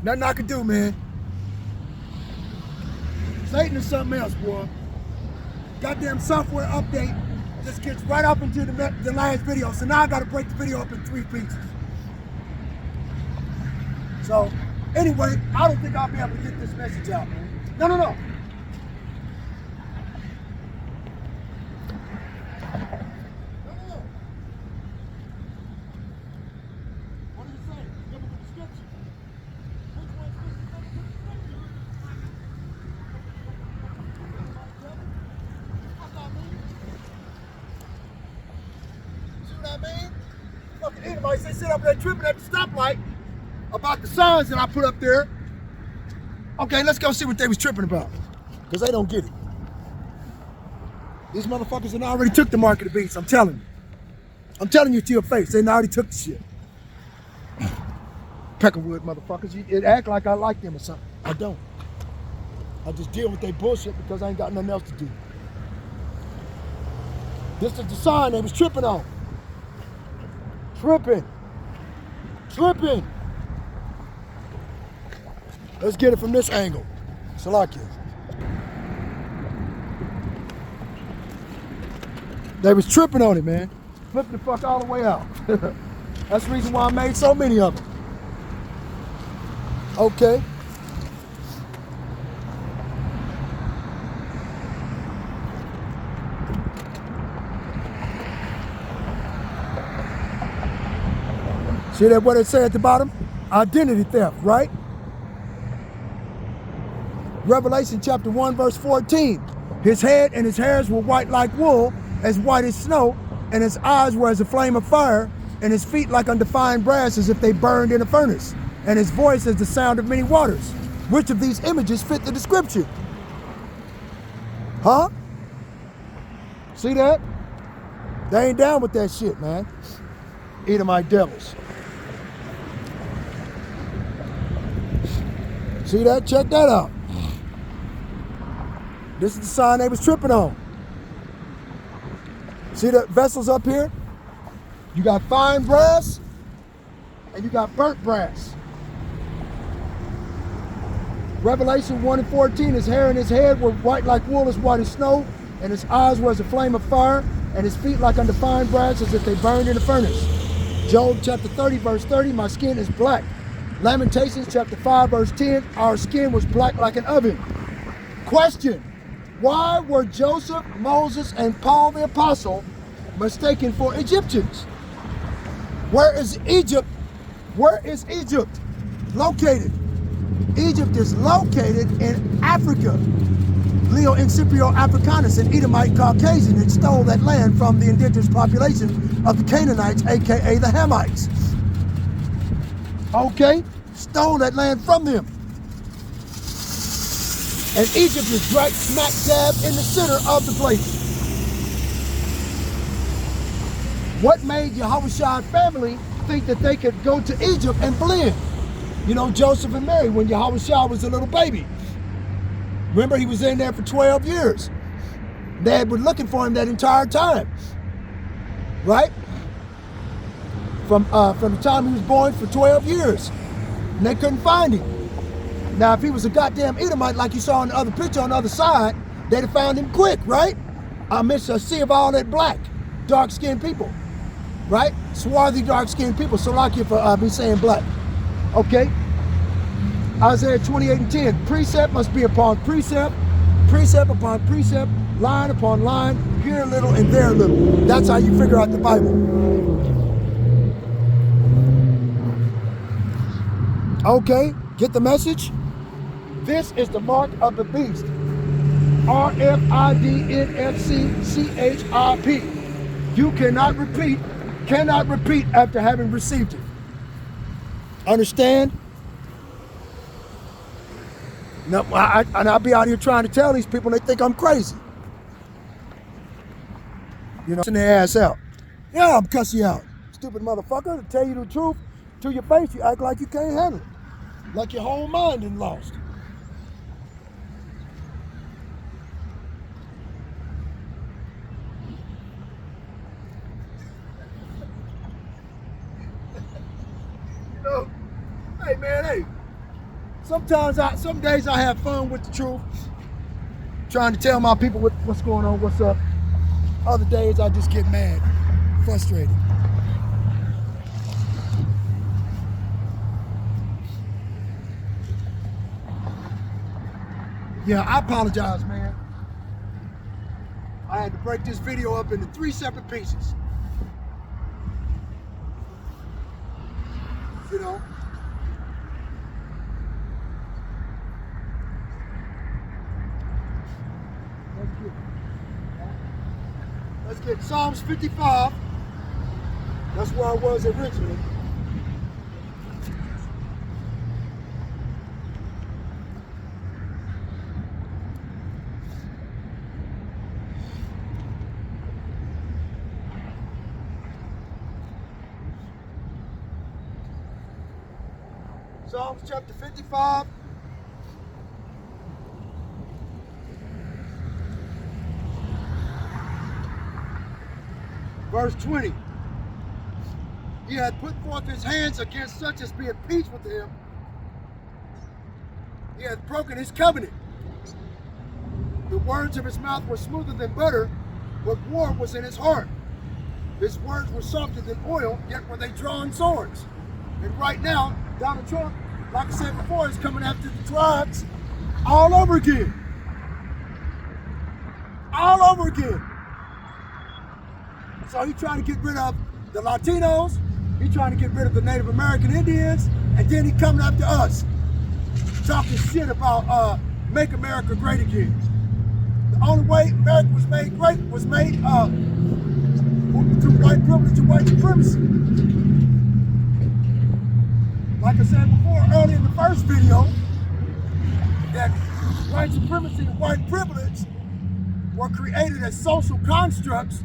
Nothing I can do, man. Satan is something else, boy. Goddamn software update just gets right up into the last video. So now I gotta break the video up in 3 pieces. So, anyway, I don't think I'll be able to get this message out, man. No. No. What does it say? Give me the description. Which one's this? That's not me. See what I mean? Fucking Edomites, they sit up there tripping at the stoplight about the signs that I put up there. Okay, let's go see what they was tripping about. Because they don't get it. These motherfuckers done already took the mark of the beast, I'm telling you. I'm telling you to your face, they done already took the shit. Peckerwood motherfuckers, it act like I like them or something. I don't. I just deal with their bullshit because I ain't got nothing else to do. This is the sign they was tripping on. Tripping. Let's get it from this angle. Salakia. They was tripping on it, man. Flipping the fuck all the way out. That's the reason why I made so many of them. Okay. See that what it say at the bottom? Identity theft, right? Revelation chapter 1 verse 14. His head and his hairs were white like wool, as white as snow, and his eyes were as a flame of fire, and his feet like undefined brass as if they burned in a furnace, and his voice as the sound of many waters. Which of these images fit the description? Huh? See that? They ain't down with that shit, man. Edomite devils. See that? Check that out. This is the sign they was tripping on. See the vessels up here? You got fine brass and you got burnt brass. Revelation 1 and 14, his hair and his head were white like wool, as white as snow, and his eyes were as a flame of fire, and his feet like undefined brass, as if they burned in a furnace. Job chapter 30 verse 30, my skin is black. Lamentations chapter 5 verse 10, our skin was black like an oven. Question, why were Joseph, Moses, and Paul the apostle mistaken for Egyptians? Where is Egypt? Where is Egypt located? Egypt is located in Africa. Leo Incipio Africanus, an Edomite Caucasian, that stole that land from the indigenous population of the Canaanites, aka the Hamites. Okay? Stole that land from them. And Egypt is right smack dab in the center of the place. What made Yahushua family think that they could go to Egypt and blend? You know, Joseph and Mary, when Yahushua was a little baby. Remember, he was in there for 12 years. They had been looking for him that entire time. Right? From the time he was born for 12 years. And they couldn't find him. Now, if he was a goddamn Edomite like you saw in the other picture on the other side, they'd have found him quick, right? Amidst a sea of all that black, dark-skinned people, right? Swarthy, dark-skinned people. So like you for me saying black. Okay? Isaiah 28 and 10. Precept must be upon precept, precept upon precept, line upon line, here a little and there a little. That's how you figure out the Bible. Okay, get the message? This is the mark of the beast. RFIDNFCCHIP. You cannot repeat after having received it. Understand? No, and I'll be out here trying to tell these people, and they think I'm crazy. You know, their ass out. Yeah, I'm cuss you out. Stupid motherfucker, to tell you the truth to your face, you act like you can't handle it. Like your whole mind is lost. You know, hey man, hey. some days I have fun with the truth, trying to tell my people what's going on, what's up. Other days I just get mad, frustrated. Yeah, I apologize, man. I had to break this video up into 3 separate pieces. You know? Let's get Psalms 55. That's where I was originally. Psalms chapter 55. Verse 20. He hath put forth his hands against such as be at peace with him. He hath broken his covenant. The words of his mouth were smoother than butter, but war was in his heart. His words were softer than oil, yet were they drawn swords. And right now, Donald Trump, like I said before, is coming after the tribes all over again. All over again. So he's trying to get rid of the Latinos, he's trying to get rid of the Native American Indians, and then he's coming after us, talking shit about make America great again. The only way America was made great was made through white privilege and white supremacy. Like I said before, early in the first video, that white supremacy and white privilege were created as social constructs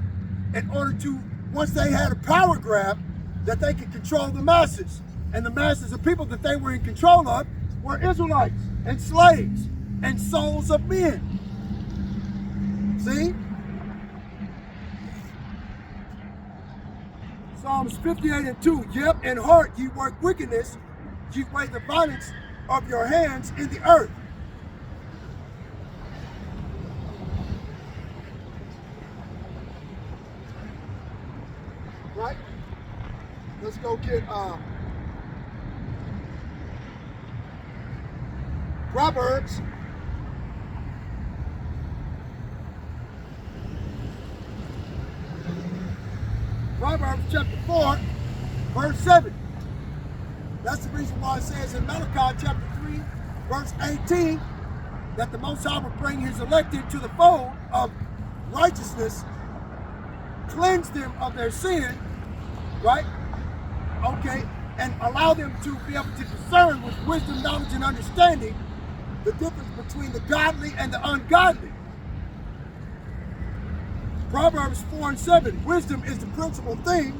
in order to, once they had a power grab, that they could control the masses. And the masses of people that they were in control of were Israelites and slaves and souls of men. See? Psalms 58:2, yep, in heart ye work wickedness, ye weigh the violence of your hands in the earth. Right? Let's go get Proverbs. Proverbs chapter 4, verse 7. That's the reason why it says in Malachi chapter 3, verse 18, that the Most High will bring his elected to the fold of righteousness, cleanse them of their sin, right? Okay, and allow them to be able to discern with wisdom, knowledge, and understanding the difference between the godly and the ungodly. Proverbs 4:7, wisdom is the principal thing,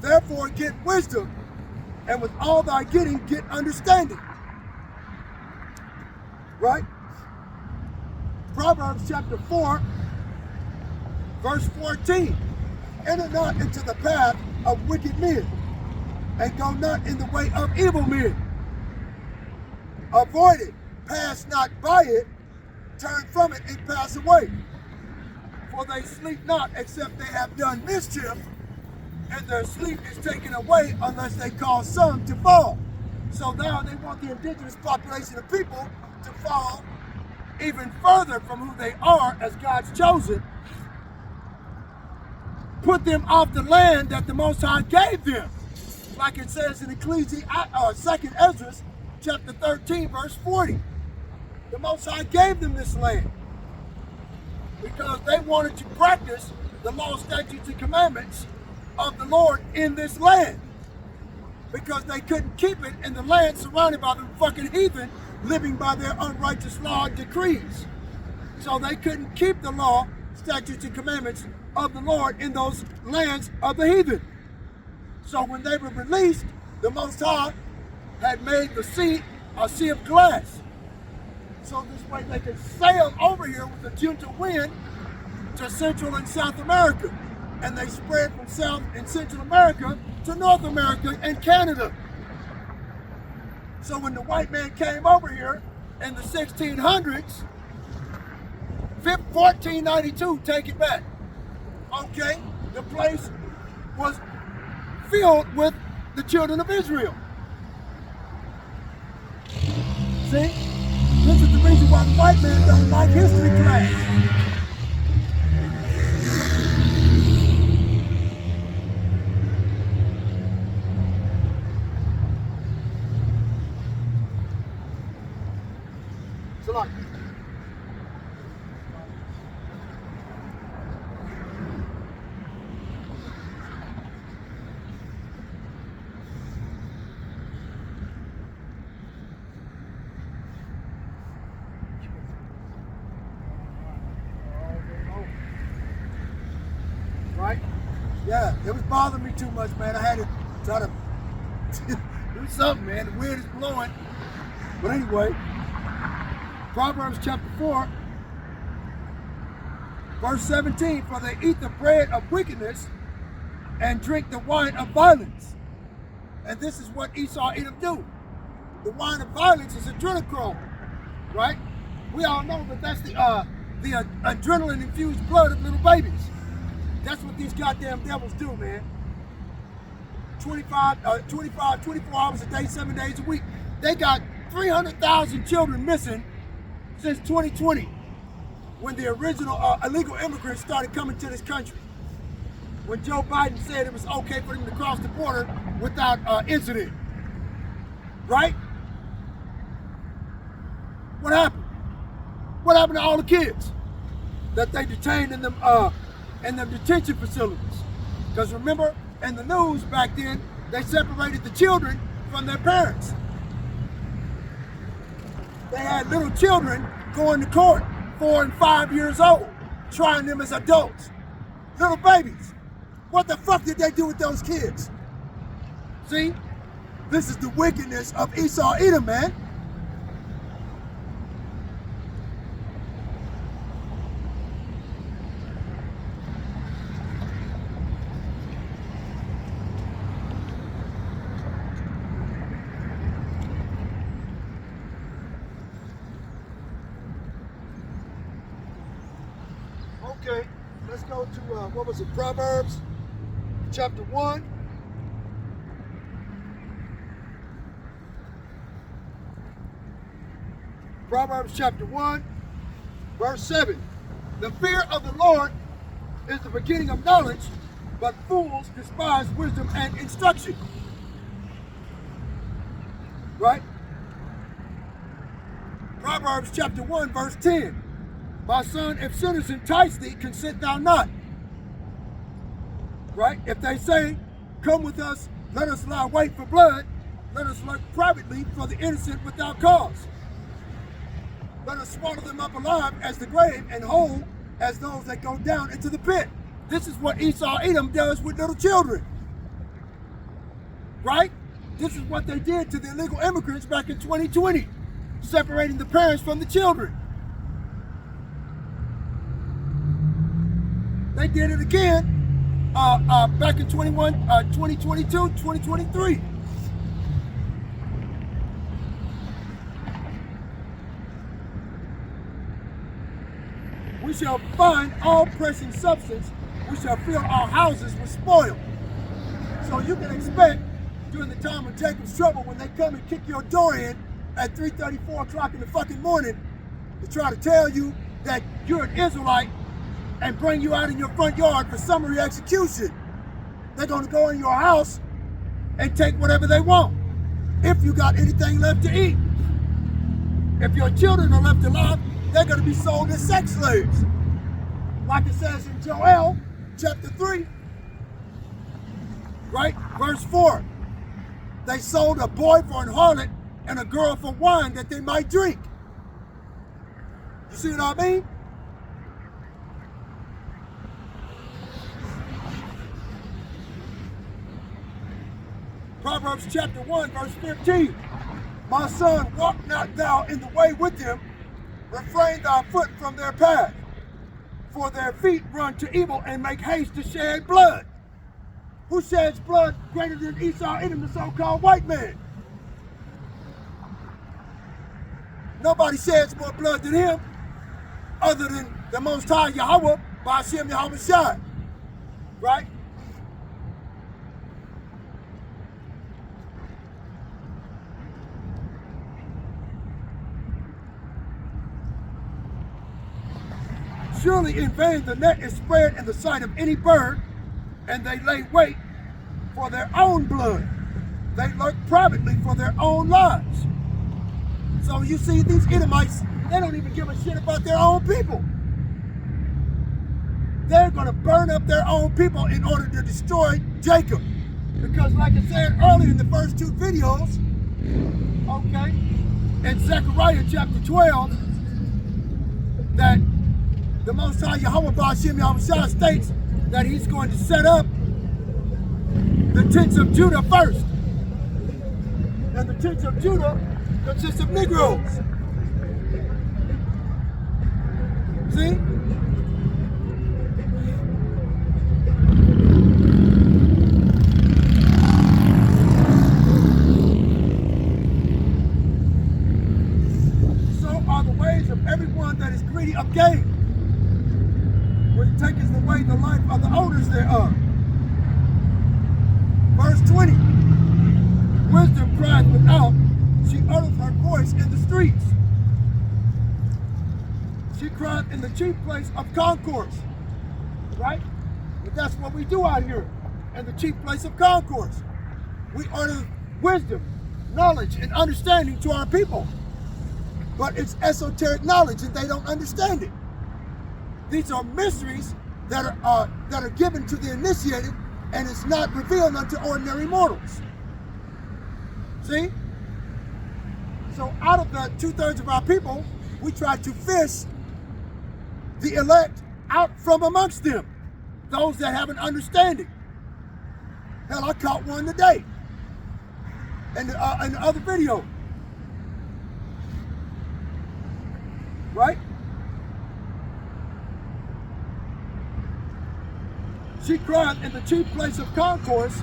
therefore get wisdom, and with all thy getting, get understanding. Right? Proverbs chapter 4, verse 14, enter not into the path of wicked men, and go not in the way of evil men. Avoid it, pass not by it, turn from it and pass away. For they sleep not except they have done mischief, and their sleep is taken away unless they cause some to fall. So now they want the indigenous population of people to fall even further from who they are as God's chosen. Put them off the land that the Most High gave them. Like it says in 2nd Ezra chapter 13, verse 40. The Most High gave them this land because they wanted to practice the law, statutes, and commandments of the Lord in this land. Because they couldn't keep it in the land surrounded by the fucking heathen living by their unrighteous law and decrees. So they couldn't keep the law, statutes, and commandments of the Lord in those lands of the heathen. So when they were released, the Most High had made the sea a sea of glass. So this way they could sail over here with a gentle wind to Central and South America. And they spread from South and Central America to North America and Canada. So when the white man came over here in the 1600s, 1492, take it back. Okay, the place was filled with the children of Israel. See, this is the reason why the white man don't like history class. So like, right? Yeah, it was bothering me too much, man. I had to try to do something, man. The wind is blowing. But anyway, Proverbs chapter 4, verse 17, for they eat the bread of wickedness and drink the wine of violence. And this is what Esau Edom do. The wine of violence is adrenochrome, right? We all know that that's the adrenaline-infused blood of little babies. That's what these goddamn devils do, man. 24 hours a day, 7 days a week. They got 300,000 children missing since 2020, when the original illegal immigrants started coming to this country. When Joe Biden said it was okay for them to cross the border without incident. Right? What happened? What happened to all the kids that they detained in them detention facilities? Because remember, in the news back then, they separated the children from their parents. They had little children going to court, 4 and 5 years old, trying them as adults. Little babies. What the fuck did they do with those kids? See? This is the wickedness of Esau Edom, man. Okay, let's go to, what was it, Proverbs chapter 1. Proverbs chapter 1, verse 7. The fear of the Lord is the beginning of knowledge, but fools despise wisdom and instruction. Right? Proverbs chapter 1, verse 10. My son, if sinners entice thee, consent thou not. Right? If they say, come with us, let us lie wait for blood, let us lurk privately for the innocent without cause. Let us swallow them up alive as the grave and whole as those that go down into the pit. This is what Esau Edom does with little children. Right? This is what they did to the illegal immigrants back in 2020, separating the parents from the children. They did it again back in 2022, 2023. We shall find all precious substance. We shall fill our houses with spoil. So you can expect during the time of Jacob's trouble, when they come and kick your door in at 3:30, 4 o'clock in the fucking morning to try to tell you that you're an Israelite and bring you out in your front yard for summary execution. They're going to go in your house and take whatever they want, if you got anything left to eat. If your children are left alive, they're going to be sold as sex slaves. Like it says in Joel chapter 3, right? Verse 4. They sold a boy for an harlot and a girl for wine that they might drink. You see what I mean? Proverbs chapter 1, verse 15. My son, walk not thou in the way with them, refrain thy foot from their path, for their feet run to evil and make haste to shed blood. Who sheds blood greater than Esau Edom, the so-called white man? nobody sheds more blood than him other than the Most High Yahweh, Ba'ashem Yahweh Shai. Right? Surely in vain the net is spread in the sight of any bird, and they lay wait for their own blood. They lurk privately for their own lives. So you see, these Edomites, they don't even give a shit about their own people. They're going to burn up their own people in order to destroy Jacob. Because like I said earlier in the first two videos, okay, in Zechariah chapter 12, that the Most High Yahweh Ba'ashem Yahweh Shai states that he's going to set up the tents of Judah first. And the tents of Judah consists of Negroes. See? So are the ways of everyone that is greedy of gain, which taketh away the life of the owners thereof. Verse 20. Wisdom crieth without, she uttereth her voice in the streets. She crieth in the chief place of concourse. Right? But that's what we do out here, in the chief place of concourse. We utter wisdom, knowledge, and understanding to our people. But it's esoteric knowledge and they don't understand it. These are mysteries that are given to the initiated, and it's not revealed unto ordinary mortals. See? So out of the 2/3 of our people, we try to fish the elect out from amongst them, those that have an understanding. Hell, I caught one today in the other video. Right? She cried in the chief place of concourse,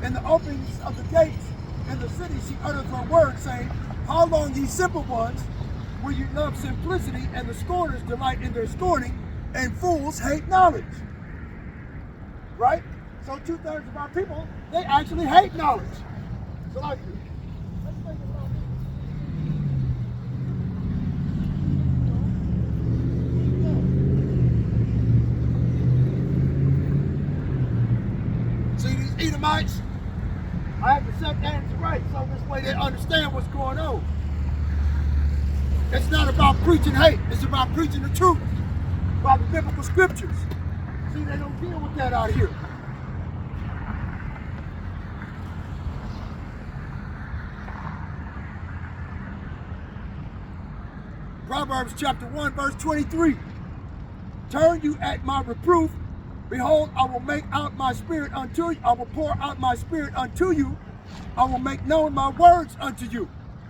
in the openings of the gates in the city. She uttered her word, saying, how long, ye simple ones, will you love simplicity, and the scorners delight in their scorning, and fools hate knowledge? Right? So 2/3 of our people, they actually hate knowledge. So like, let's think about it. See these Edomites? I have to set that right so this way they understand what's going on. It's not about preaching hate, it's about preaching the truth, about the biblical scriptures. See, they don't deal with that out here. Proverbs chapter 1, verse 23. Turn you at my reproof. Behold, I will make out my spirit unto you. I will pour out my spirit unto you. I will make known my words unto you.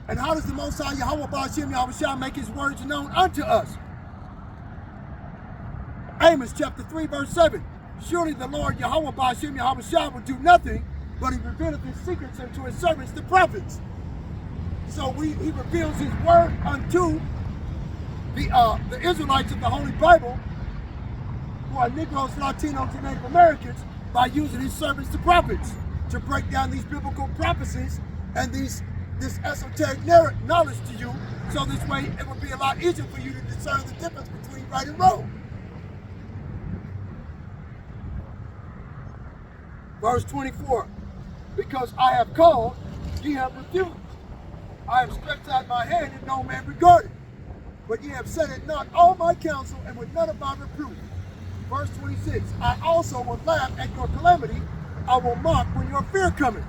And how does the Most High Yahweh Ba'ashem Yahweh Shai make his words known unto us? Amos chapter 3, verse 7. Surely the Lord Yahweh Ba'ashem Yahweh Shai will do nothing, but he revealeth his secrets unto his servants, the prophets. So he reveals his word unto the Israelites of the Holy Bible, who are Negroes, Latinos, and Native Americans, by using his servants, the prophets, to break down these biblical prophecies and this esoteric knowledge to you, so this way it will be a lot easier for you to discern the difference between right and wrong. Verse 24, because I have called, ye have refused. I have stretched out my hand and no man regarded. But ye have set at naught all my counsel, and with none of my reproof. Verse 26, I also will laugh at your calamity. I will mock when your fear cometh.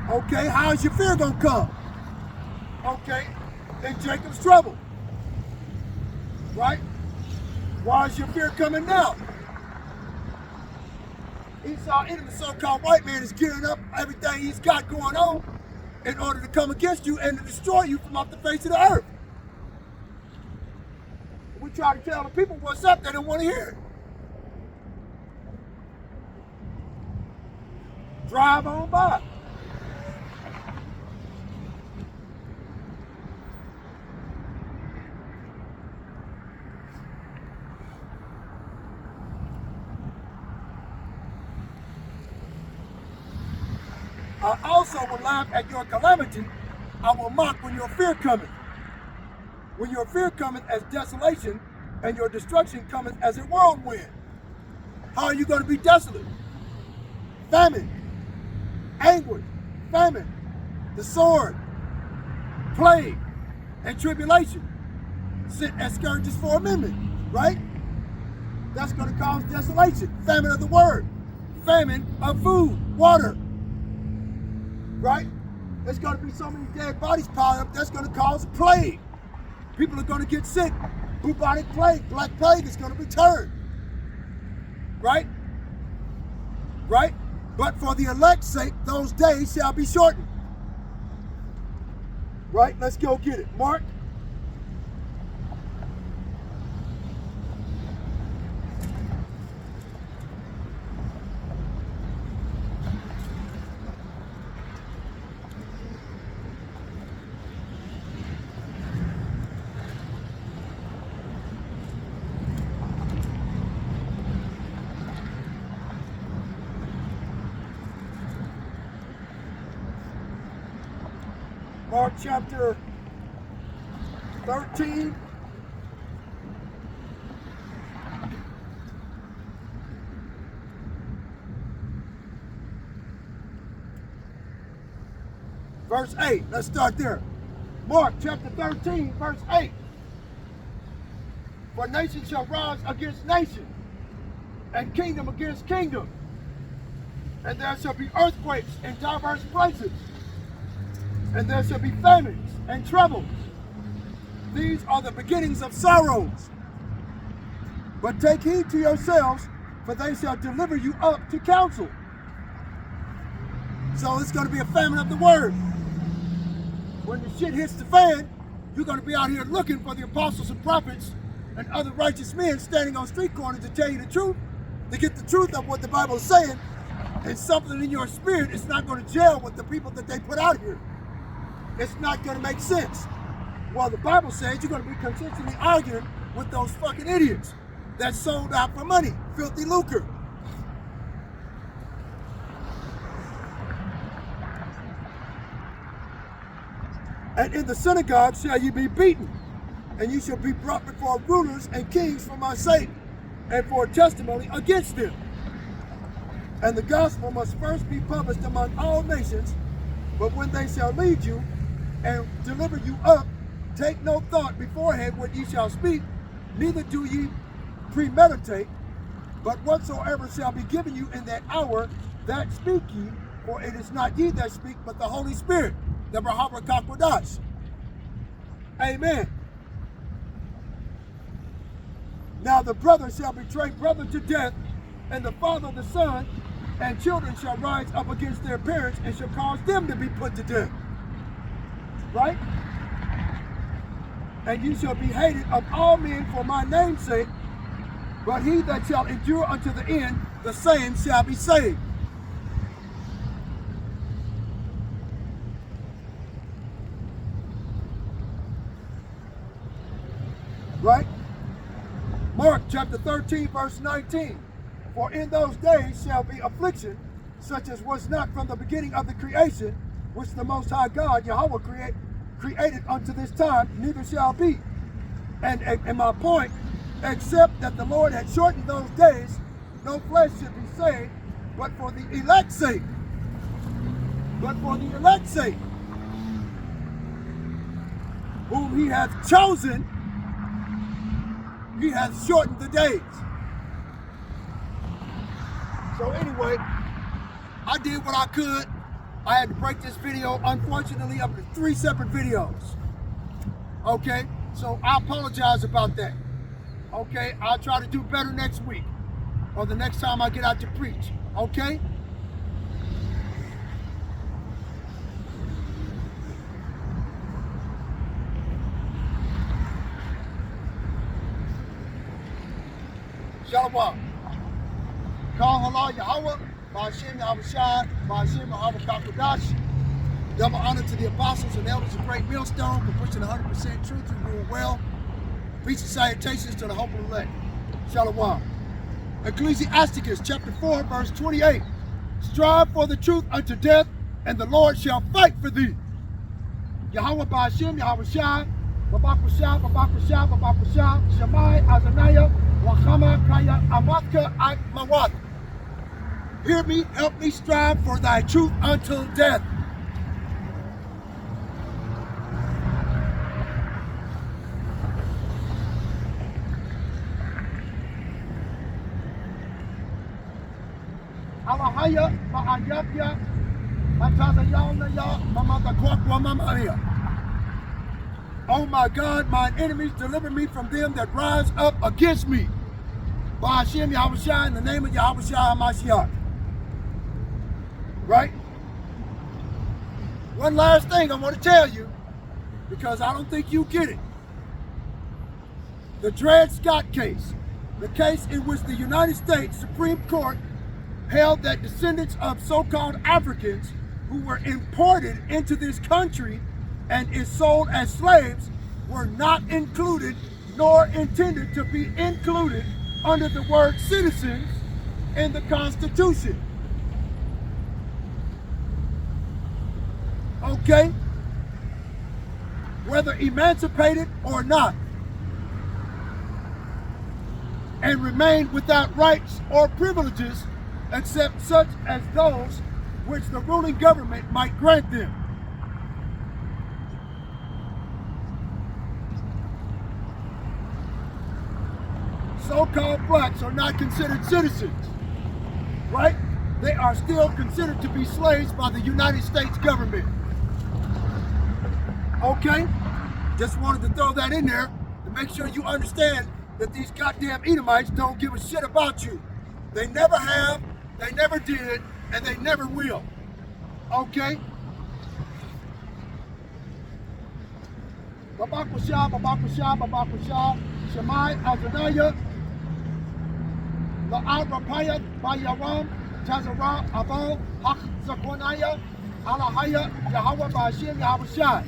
Okay, how is your fear going to come? Okay, in Jacob's trouble. Right? Why is your fear coming now? Esau, the so-called white man, is gearing up everything he's got going on in order to come against you and to destroy you from off the face of the earth. We try to tell the people what's up, they don't want to hear it. Drive on by. I also will laugh at your calamity. I will mock when your fear cometh. When your fear cometh as desolation, and your destruction cometh as a whirlwind. How are you going to be desolate? Famine, anguish, famine, the sword, plague, and tribulation sent as scourges for amendment, right? That's going to cause desolation. Famine of the word, famine of food, water, right? There's going to be so many dead bodies piled up, that's going to cause plague. People are going to get sick. Bubonic plague, black plague is going to return. Right? Right? But for the elect's sake, those days shall be shortened. Right? Let's go get it. Mark. Mark chapter 13. Verse 8. Let's start there. Mark chapter 13, verse 8. For nation shall rise against nation, and kingdom against kingdom. And there shall be earthquakes in diverse places. And there shall be famines and troubles. These are the beginnings of sorrows. But take heed to yourselves, for they shall deliver you up to council. So it's going to be a famine of the word. When the shit hits the fan, you're going to be out here looking for the apostles and prophets and other righteous men standing on street corners to tell you the truth, to get the truth of what the Bible is saying, and something in your spirit is not going to gel with the people that they put out here. It's not going to make sense. Well, the Bible says you're going to be consistently arguing with those fucking idiots that sold out for money, filthy lucre. And in the synagogue shall you be beaten, and you shall be brought before rulers and kings for my sake, and for a testimony against them. And the gospel must first be published among all nations, but when they shall lead you and deliver you up, take no thought beforehand what ye shall speak, neither do ye premeditate, but whatsoever shall be given you in that hour, that speak ye, for it is not ye that speak, but the Holy Spirit, the Bahaba Kakwadash. Amen. Now the brother shall betray brother to death, and the father the son, and children shall rise up against their parents, and shall cause them to be put to death. Right? And you shall be hated of all men for my name's sake, but he that shall endure unto the end, the same shall be saved. Right? Mark chapter 13, verse 19. For in those days shall be affliction, such as was not from the beginning of the creation, which the Most High God, Yahweh, created unto this time, neither shall be. And my point, except that the Lord had shortened those days, no flesh should be saved, but for the elect's sake. But for the elect's sake, whom he hath chosen, he hath shortened the days. So anyway, I did what I could. I had to break this video, unfortunately, up into 3 separate videos. Okay, so I apologize about that. Okay, I'll try to do better next week, or the next time I get out to preach. Okay? Shalom. Call halal Yahweh, Ba'ashem Yahushua, Ba'ashem Yahweh Kakwadash. Double honor to the apostles and elders of Great Millstone for pushing 100% truth and rule well. Peace and salutations to the hope of the elect. Shalom. Ecclesiasticus chapter 4, verse 28. Strive for the truth unto death, and the Lord shall fight for thee. Yahweh Ba'ashem, Yahweh Shai, Babakusha, Babakusha, Babakusha, Shemai, Azaniah, Wachama, Kaya, Amatka, Ak, Mawat. Hear me, help me strive for thy truth until death. Alahaya, Ma'ayakya, Matazayana, Mamadakwakwa, Mamaya. Oh my God, mine enemies, deliver me from them that rise up against me. Ba'ashem Yahweh Shai, in the name of Yahweh Shai HaMashiach. Right? One last thing I want to tell you, because I don't think you get it. The Dred Scott case, the case in which the United States Supreme Court held that descendants of so-called Africans who were imported into this country and is sold as slaves were not included nor intended to be included under the word citizens in the Constitution. Okay? Whether emancipated or not, and remain without rights or privileges except such as those which the ruling government might grant them. So-called blacks are not considered citizens, right? They are still considered to be slaves by the United States government. Okay? Just wanted to throw that in there to make sure you understand that these goddamn Edomites don't give a shit about you. They never have, they never did, and they never will. Okay? Babakusha, Babakusha, Babakusha, Shemai, Azaniah, La'ad Rapayat, Bayaram, Tazara, Abal, Hak Zakwanaya, Alahaya, Yahweh Ba'ashem, Yahweh Shai.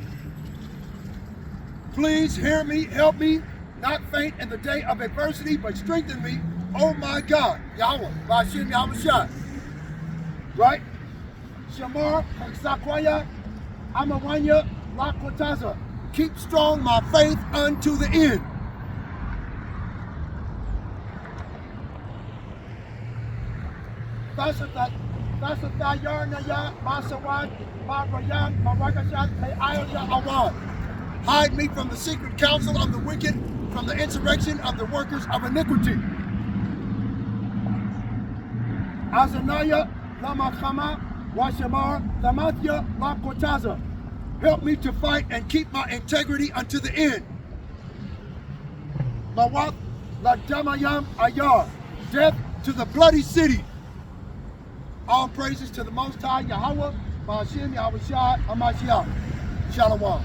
Please hear me, help me, not faint in the day of adversity, but strengthen me, oh my God, Yahweh Ba'ashem, Yahweh Shai. Right? Shamar, Sakwaya, Amawanya, Lakwataza. Keep strong my faith unto the end. Hide me from the secret counsel of the wicked, from the insurrection of the workers of iniquity. Azaniah, Lamachama, Washamar, Thamathya, Lakwataza. Help me to fight and keep my integrity unto the end. Mawat, Ladamayam, Ayar. Death to the bloody city. All praises to the Most High, Yahweh, Ba'ashem, Yahweh Shai, HaMashiach. Shalom.